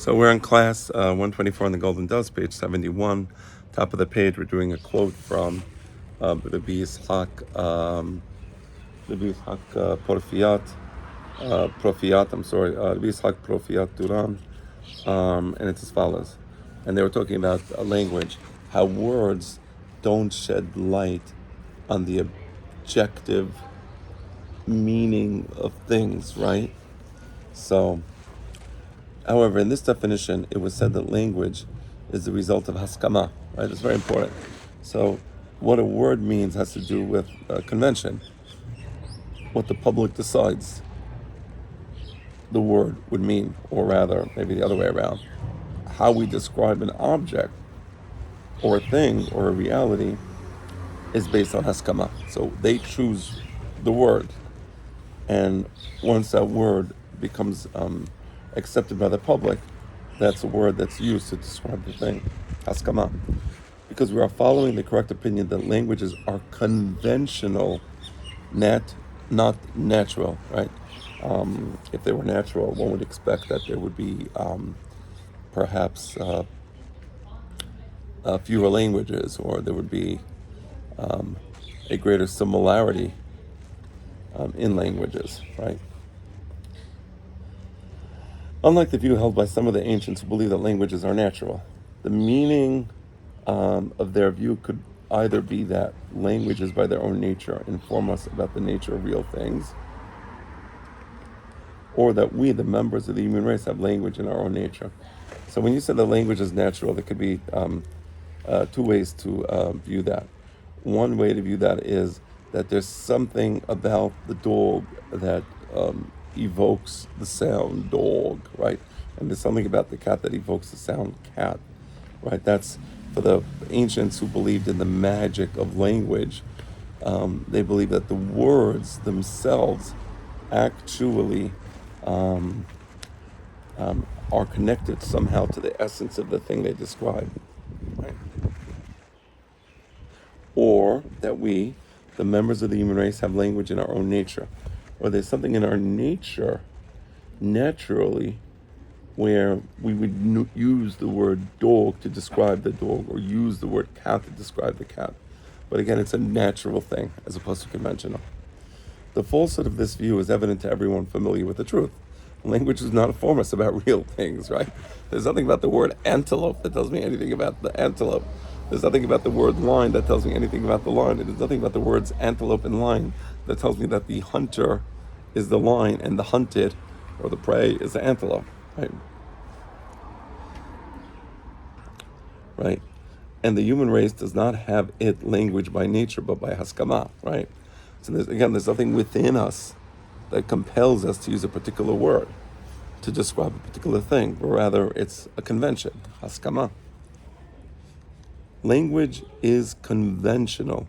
So we're in class 124 on the Golden Dust, page 71. Top of the page, we're doing a quote from Rabbi Yitzhak Porfiat, Rabbi Yitzhak Porfiat Duran, and it's as follows. And they were talking about a language, how words don't shed light on the objective meaning of things, right? So, however, in this definition, it was said that language is the result of haskama, right? It's very important. So, what a word means has to do with convention, what the public decides the word would mean, or rather, maybe the other way around. How we describe an object, or a thing, or a reality is based on haskama. So, they choose the word, and once that word becomes accepted by the public, that's a word that's used to describe the thing, haskama. Because we are following the correct opinion that languages are conventional, not natural, right? If they were natural, one would expect that there would be perhaps fewer languages, or there would be a greater similarity in languages, right? Unlike the view held by some of the ancients who believe that languages are natural, the meaning of their view could either be that languages by their own nature inform us about the nature of real things, or that we, the members of the human race, have language in our own nature. So when you say the language is natural, there could be two ways to view that. One way to view that is that there's something about the dog that evokes the sound dog, right? And there's something about the cat that evokes the sound cat, right? That's for the ancients who believed in the magic of language. They believe that the words themselves actually are connected somehow to the essence of the thing they describe, right? Or that we, the members of the human race, have language in our own nature, or there's something in our nature naturally where we would use the word dog to describe the dog, or use the word cat to describe the cat. But again, it's a natural thing as opposed to conventional. The falsehood of this view is evident to everyone familiar with the truth. Language does not inform us about real things, right? There's nothing about the word antelope that tells me anything about the antelope. There's nothing about the word lion that tells me anything about the lion. There's nothing about the words antelope and lion that tells me that the hunter is the lion and the hunted, or the prey, is the antelope, right? Right? And the human race does not have it language by nature, but by haskama, right? So there's nothing within us that compels us to use a particular word to describe a particular thing, but rather it's a convention, haskama. Language is conventional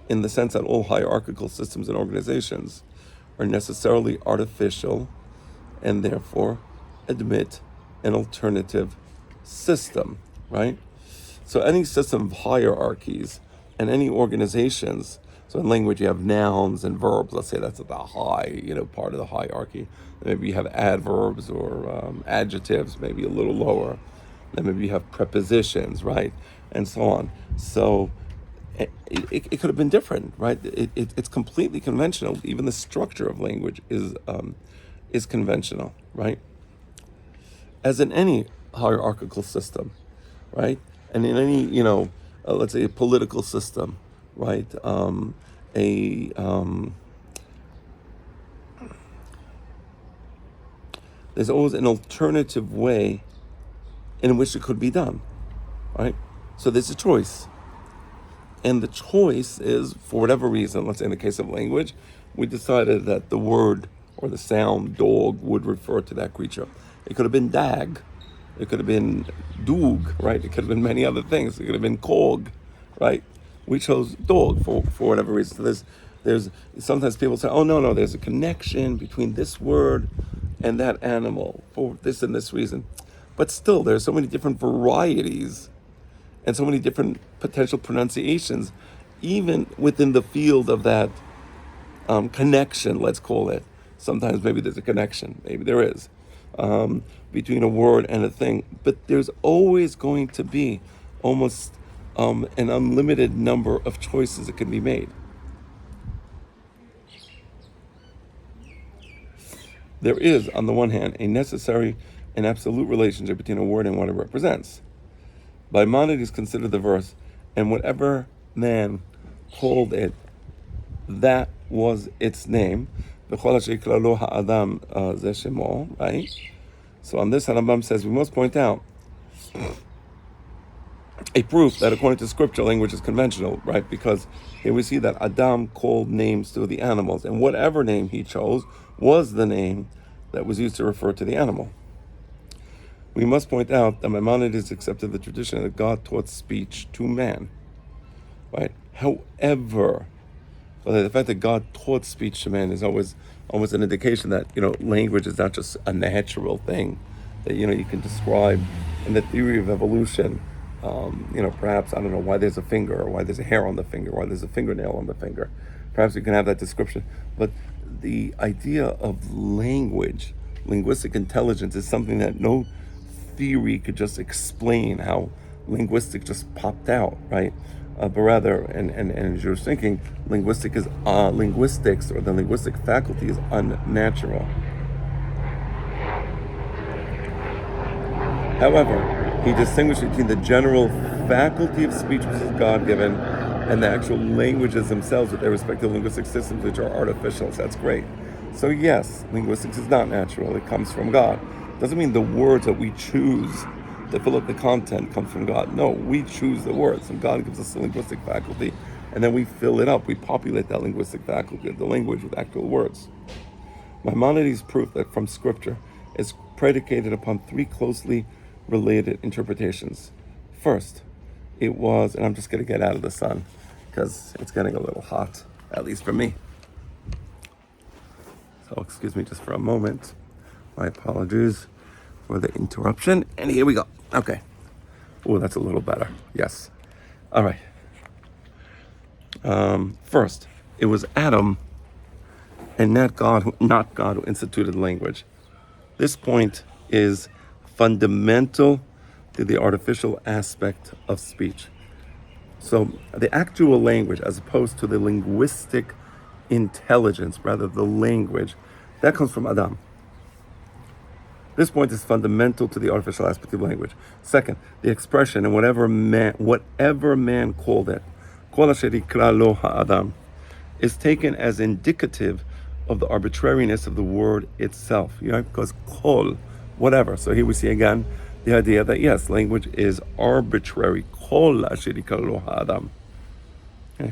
in the sense that all hierarchical systems and organizations are necessarily artificial and therefore admit an alternative system, right? So any system of hierarchies and any organizations, so in language you have nouns and verbs, let's say that's at the high, part of the hierarchy. Maybe you have adverbs or adjectives, maybe a little lower. Then maybe you have prepositions, right? And so on. So it could have been different, right? It's completely conventional. Even the structure of language is conventional, right? As in any hierarchical system, right? And in any, let's say a political system, right? There's always an alternative way in which it could be done, right? So there's a choice. And the choice is, for whatever reason, let's say in the case of language, we decided that the word or the sound dog would refer to that creature. It could have been dag. It could have been doog, right? It could have been many other things. It could have been cog, right? We chose dog for whatever reason. So there's sometimes people say, oh, no, there's a connection between this word and that animal for this and this reason. But still, there's so many different varieties and so many different potential pronunciations, even within the field of that connection, let's call it. Sometimes maybe there's a connection, maybe there is. between a word and a thing, but there's always going to be almost an unlimited number of choices that can be made. There is, on the one hand, a necessary and absolute relationship between a word and what it represents. Maimonides considered the verse, and whatever man called it, that was its name. Right? So on this, Rambam says, we must point out a proof that according to scripture, language is conventional, right? Because here we see that Adam called names to the animals, and whatever name he chose was the name that was used to refer to the animal. We must point out that Maimonides accepted the tradition that God taught speech to man, right? However, the fact that God taught speech to man is always almost an indication that, language is not just a natural thing that, you can describe. In the theory of evolution, perhaps, I don't know, why there's a finger, or why there's a hair on the finger, why there's a fingernail on the finger. Perhaps you can have that description. But the idea of language, linguistic intelligence, is something that no theory could just explain how linguistic just popped out, right? But rather, and as you're thinking, linguistics, or the linguistic faculty is unnatural. However, he distinguished between the general faculty of speech, which is God-given, and the actual languages themselves with their respective linguistic systems, which are artificial. So that's great. So yes, linguistics is not natural. It comes from God. Doesn't mean the words that we choose to fill up the content comes from God. No, we choose the words, and God gives us the linguistic faculty, and then we fill it up. We populate that linguistic faculty of the language with actual words. Maimonides' proof that from Scripture is predicated upon three closely related interpretations. First, it was, and I'm just going to get out of the sun because it's getting a little hot, at least for me. So excuse me just for a moment. My apologies for the interruption. And here we go. Okay. Oh, that's a little better. Yes. All right. First, it was Adam and not God who instituted language. This point is fundamental to the artificial aspect of speech. So the actual language, as opposed to the linguistic intelligence, rather the language, that comes from Adam. This point is fundamental to the artificial aspect of language. Second, the expression, and whatever man called it, kol asher yikra lo ha'adam, is taken as indicative of the arbitrariness of the word itself. Because kol, whatever. So here we see again the idea that yes, language is arbitrary. Kol asher yikra lo ha'adam. Okay.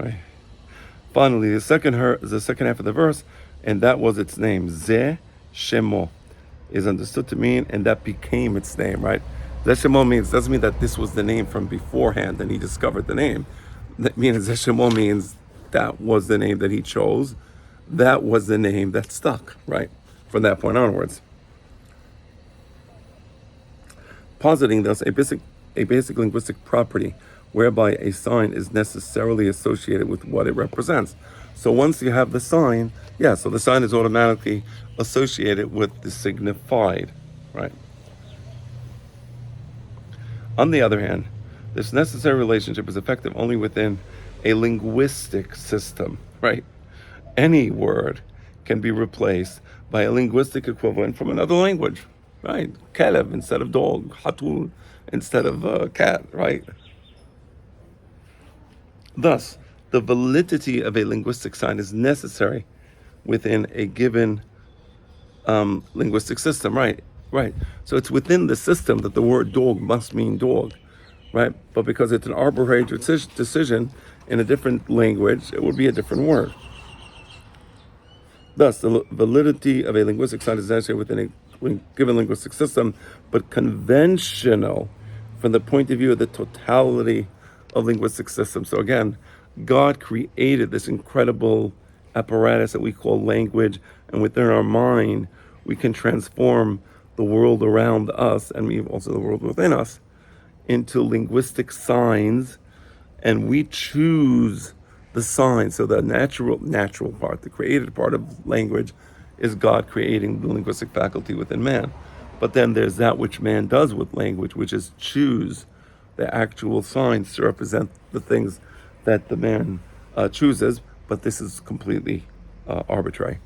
Right. Finally, the second half of the verse, and that was its name. Zeh Shemo is understood to mean, and that became its name, right? Zeh Shemo doesn't mean that this was the name from beforehand and he discovered the name. That means Zeh Shemo means that was the name that he chose. That was the name that stuck, right? From that point onwards. Positing thus a basic linguistic property whereby a sign is necessarily associated with what it represents. So once you have the sign, so the sign is automatically associated with the signified, right? On the other hand, this necessary relationship is effective only within a linguistic system, right? Any word can be replaced by a linguistic equivalent from another language, right? Kelev instead of dog, hatul instead of cat, right? Thus, the validity of a linguistic sign is necessary within a given linguistic system, right? So it's within the system that the word dog must mean dog, right? But because it's an arbitrary decision in a different language, it would be a different word. Thus, the validity of a linguistic sign is necessary within a given linguistic system, but conventional from the point of view of the totality of linguistic systems. So again, God created this incredible apparatus that we call language, and within our mind, we can transform the world around us, and also the world within us, into linguistic signs, and we choose the sign. So the natural part, the created part of language, is God creating the linguistic faculty within man. But then there's that which man does with language, which is choose the actual signs to represent the things that the man chooses. But this is completely arbitrary.